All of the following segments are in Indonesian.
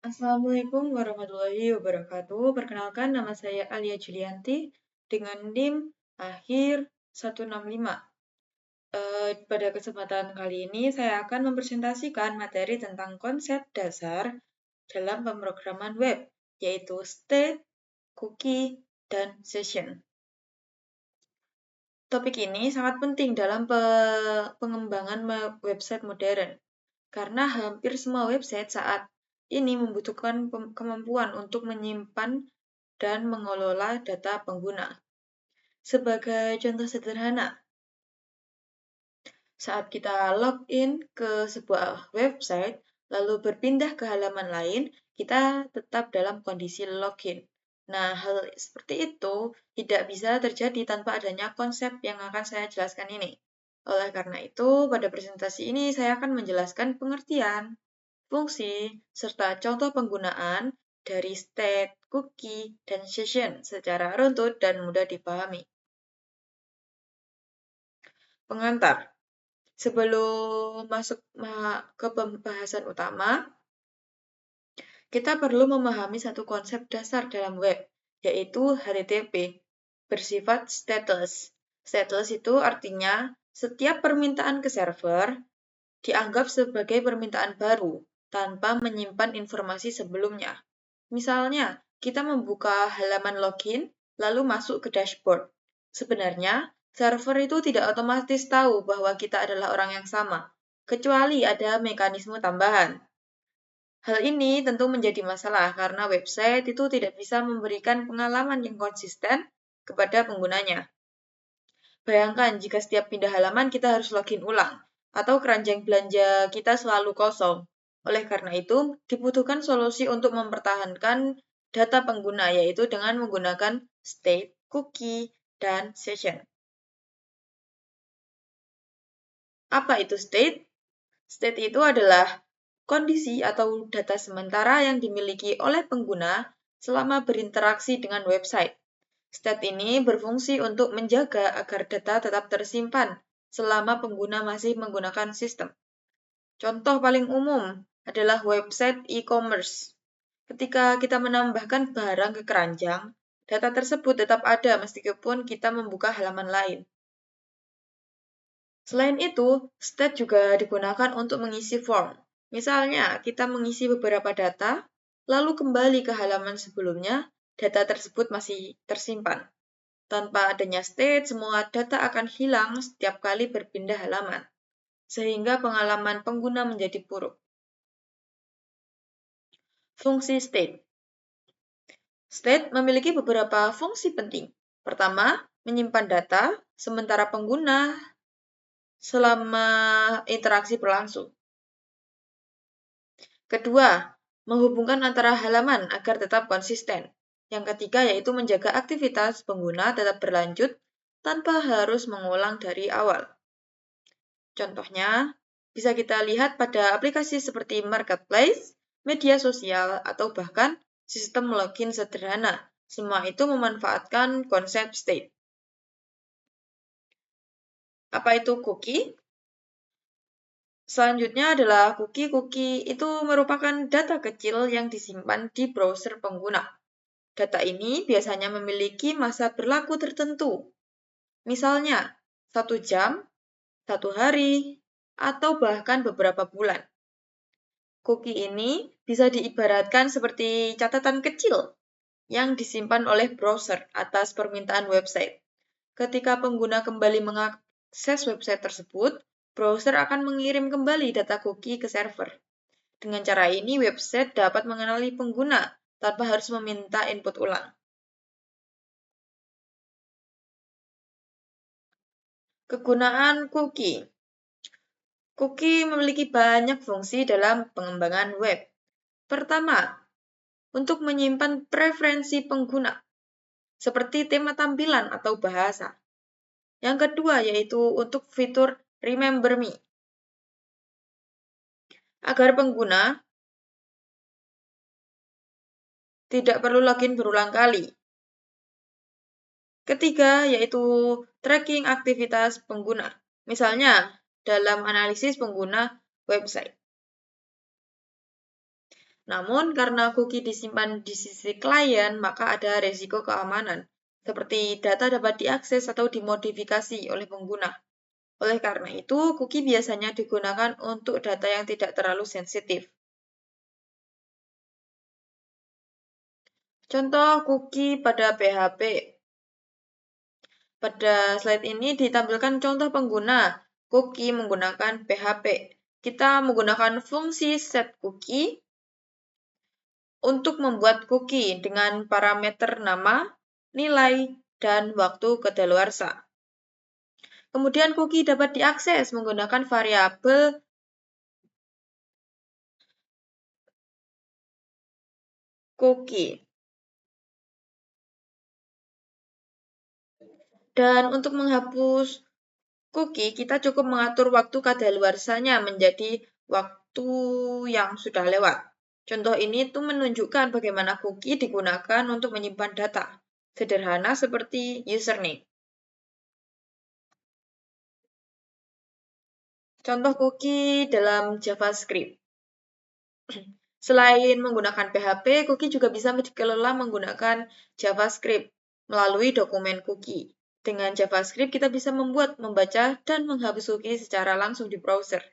Assalamualaikum warahmatullahi wabarakatuh. Perkenalkan, nama saya Alia Julianti dengan NIM akhir 165. Pada kesempatan kali ini, saya akan mempresentasikan materi tentang konsep dasar dalam pemrograman web, yaitu state, cookie, dan session. Topik ini sangat penting dalam pengembangan website modern, karena hampir semua website saat ini membutuhkan kemampuan untuk menyimpan dan mengelola data pengguna. Sebagai contoh sederhana, saat kita login ke sebuah website, lalu berpindah ke halaman lain, kita tetap dalam kondisi login. Nah, hal seperti itu tidak bisa terjadi tanpa adanya konsep yang akan saya jelaskan ini. Oleh karena itu, pada presentasi ini saya akan menjelaskan pengertian, fungsi, serta contoh penggunaan dari state, cookie, dan session secara runtut dan mudah dipahami. Pengantar. Sebelum masuk ke pembahasan utama, kita perlu memahami satu konsep dasar dalam web, yaitu HTTP, bersifat stateless. Stateless itu artinya setiap permintaan ke server dianggap sebagai permintaan baru, tanpa menyimpan informasi sebelumnya. Misalnya, kita membuka halaman login, lalu masuk ke dashboard. Sebenarnya, server itu tidak otomatis tahu bahwa kita adalah orang yang sama, kecuali ada mekanisme tambahan. Hal ini tentu menjadi masalah karena website itu tidak bisa memberikan pengalaman yang konsisten kepada penggunanya. Bayangkan jika setiap pindah halaman kita harus login ulang, atau keranjang belanja kita selalu kosong. Oleh karena itu, dibutuhkan solusi untuk mempertahankan data pengguna, yaitu dengan menggunakan state, cookie, dan session. Apa itu state? State itu adalah kondisi atau data sementara yang dimiliki oleh pengguna selama berinteraksi dengan website. State ini berfungsi untuk menjaga agar data tetap tersimpan selama pengguna masih menggunakan sistem. Contoh paling umum adalah website e-commerce. Ketika kita menambahkan barang ke keranjang, data tersebut tetap ada meskipun kita membuka halaman lain. Selain itu, state juga digunakan untuk mengisi form. Misalnya, kita mengisi beberapa data, lalu kembali ke halaman sebelumnya, data tersebut masih tersimpan. Tanpa adanya state, semua data akan hilang setiap kali berpindah halaman, sehingga pengalaman pengguna menjadi buruk. Fungsi state. State memiliki beberapa fungsi penting. Pertama, menyimpan data, sementara pengguna selama interaksi berlangsung. Kedua, menghubungkan antara halaman agar tetap konsisten. Yang ketiga yaitu menjaga aktivitas pengguna tetap berlanjut tanpa harus mengulang dari awal. Contohnya, bisa kita lihat pada aplikasi seperti marketplace, media sosial, atau bahkan sistem login sederhana. Semua itu memanfaatkan konsep state. Apa itu cookie? Selanjutnya adalah cookie. Cookie itu merupakan data kecil yang disimpan di browser pengguna. Data ini biasanya memiliki masa berlaku tertentu. Misalnya, 1 jam, 1 hari, atau bahkan beberapa bulan. Cookie ini bisa diibaratkan seperti catatan kecil yang disimpan oleh browser atas permintaan website. Ketika pengguna kembali mengakses website tersebut, browser akan mengirim kembali data cookie ke server. Dengan cara ini, website dapat mengenali pengguna tanpa harus meminta input ulang. Kegunaan cookie. Cookie memiliki banyak fungsi dalam pengembangan web. Pertama, untuk menyimpan preferensi pengguna, seperti tema tampilan atau bahasa. Yang kedua yaitu untuk fitur Remember Me, agar pengguna tidak perlu login berulang kali. Ketiga yaitu tracking aktivitas pengguna, misalnya dalam analisis pengguna website. Namun, karena cookie disimpan di sisi klien, maka ada resiko keamanan, seperti data dapat diakses atau dimodifikasi oleh pengguna. Oleh karena itu, cookie biasanya digunakan untuk data yang tidak terlalu sensitif. Contoh cookie pada PHP. Pada slide ini ditampilkan contoh pengguna cookie menggunakan PHP. Kita menggunakan fungsi setCookie untuk membuat cookie dengan parameter nama, nilai, dan waktu kedaluarsa. Kemudian cookie dapat diakses menggunakan variabel cookie. Dan untuk menghapus cookie, kita cukup mengatur waktu kadaluarsanya menjadi waktu yang sudah lewat. Contoh ini tuh menunjukkan bagaimana cookie digunakan untuk menyimpan data. Sederhana seperti username. Contoh cookie dalam JavaScript. Selain menggunakan PHP, cookie juga bisa dikelola menggunakan JavaScript melalui dokumen cookie. Dengan JavaScript, kita bisa membuat, membaca, dan menghapus cookie secara langsung di browser.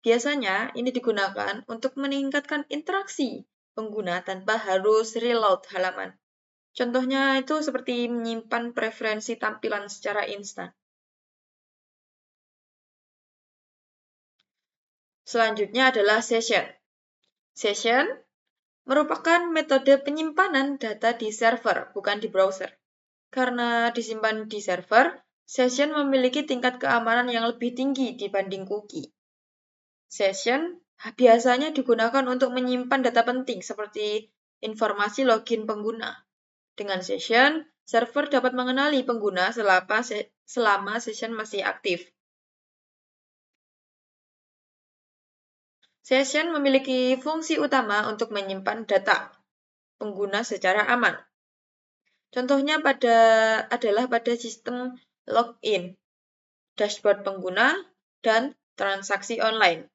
Biasanya, ini digunakan untuk meningkatkan interaksi pengguna tanpa harus reload halaman. Contohnya itu seperti menyimpan preferensi tampilan secara instan. Selanjutnya adalah session. Session merupakan metode penyimpanan data di server, bukan di browser. Karena disimpan di server, session memiliki tingkat keamanan yang lebih tinggi dibanding cookie. Session biasanya digunakan untuk menyimpan data penting seperti informasi login pengguna. Dengan session, server dapat mengenali pengguna selama session masih aktif. Session memiliki fungsi utama untuk menyimpan data pengguna secara aman. Contohnya adalah pada sistem login, dashboard pengguna, dan transaksi online.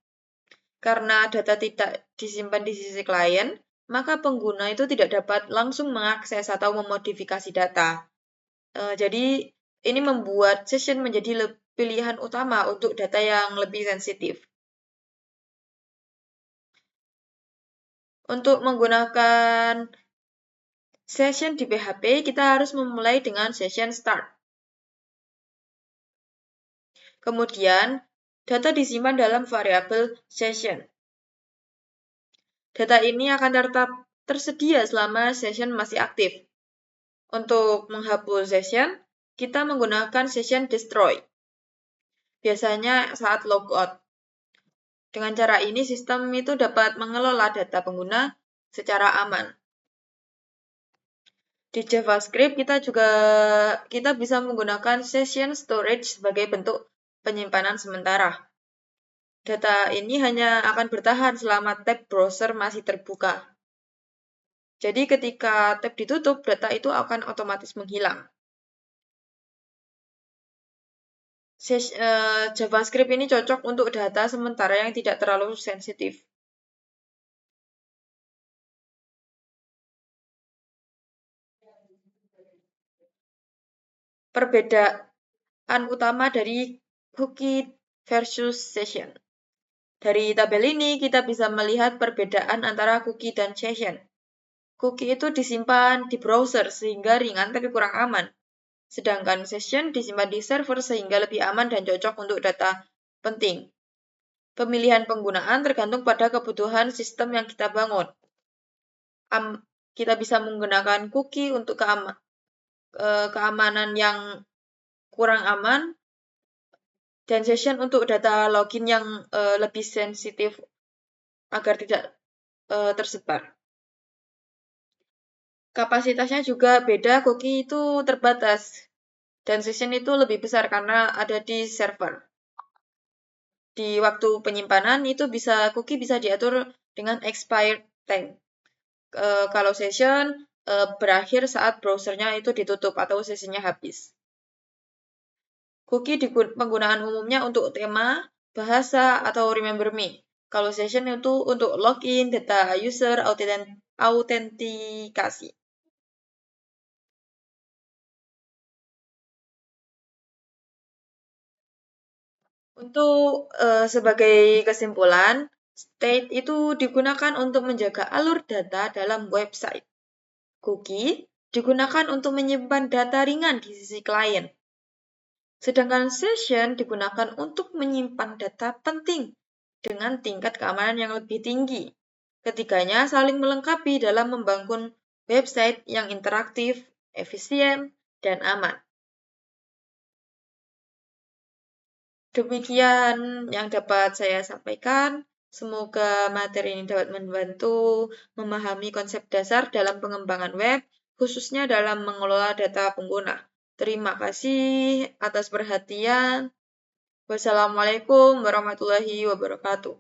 Karena data tidak disimpan di sisi klien, maka pengguna itu tidak dapat langsung mengakses atau memodifikasi data. Jadi, ini membuat session menjadi pilihan utama untuk data yang lebih sensitif. Untuk menggunakan session di PHP, kita harus memulai dengan session start. Kemudian, data disimpan dalam variabel session. Data ini akan tetap tersedia selama session masih aktif. Untuk menghapus session, kita menggunakan session destroy. Biasanya saat logout. Dengan cara ini, sistem itu dapat mengelola data pengguna secara aman. Di JavaScript, kita bisa menggunakan session storage sebagai bentuk penyimpanan sementara. Data ini hanya akan bertahan selama tab browser masih terbuka. Jadi ketika tab ditutup, data itu akan otomatis menghilang. JavaScript ini cocok untuk data sementara yang tidak terlalu sensitif. Perbedaan utama dari cookie versus session. Dari tabel ini, kita bisa melihat perbedaan antara cookie dan session. Cookie itu disimpan di browser sehingga ringan tapi kurang aman. Sedangkan session disimpan di server sehingga lebih aman dan cocok untuk data penting. Pemilihan penggunaan tergantung pada kebutuhan sistem yang kita bangun. Kita bisa menggunakan cookie untuk keamanan yang kurang aman, dan session untuk data login yang lebih sensitif agar tidak tersebar. Kapasitasnya juga beda, cookie itu terbatas, dan session itu lebih besar karena ada di server. Di waktu penyimpanan itu cookie bisa diatur dengan expired time. Kalau session berakhir saat browsernya itu ditutup atau sessionnya habis. Cookie penggunaan umumnya untuk tema, bahasa, atau remember me. Kalau session itu untuk login, data user, autentikasi. Untuk sebagai kesimpulan, state itu digunakan untuk menjaga alur data dalam website. Cookie digunakan untuk menyimpan data ringan di sisi klien. Sedangkan session digunakan untuk menyimpan data penting dengan tingkat keamanan yang lebih tinggi. Ketiganya saling melengkapi dalam membangun website yang interaktif, efisien, dan aman. Demikian yang dapat saya sampaikan. Semoga materi ini dapat membantu memahami konsep dasar dalam pengembangan web, khususnya dalam mengelola data pengguna. Terima kasih atas perhatian. Wassalamualaikum warahmatullahi wabarakatuh.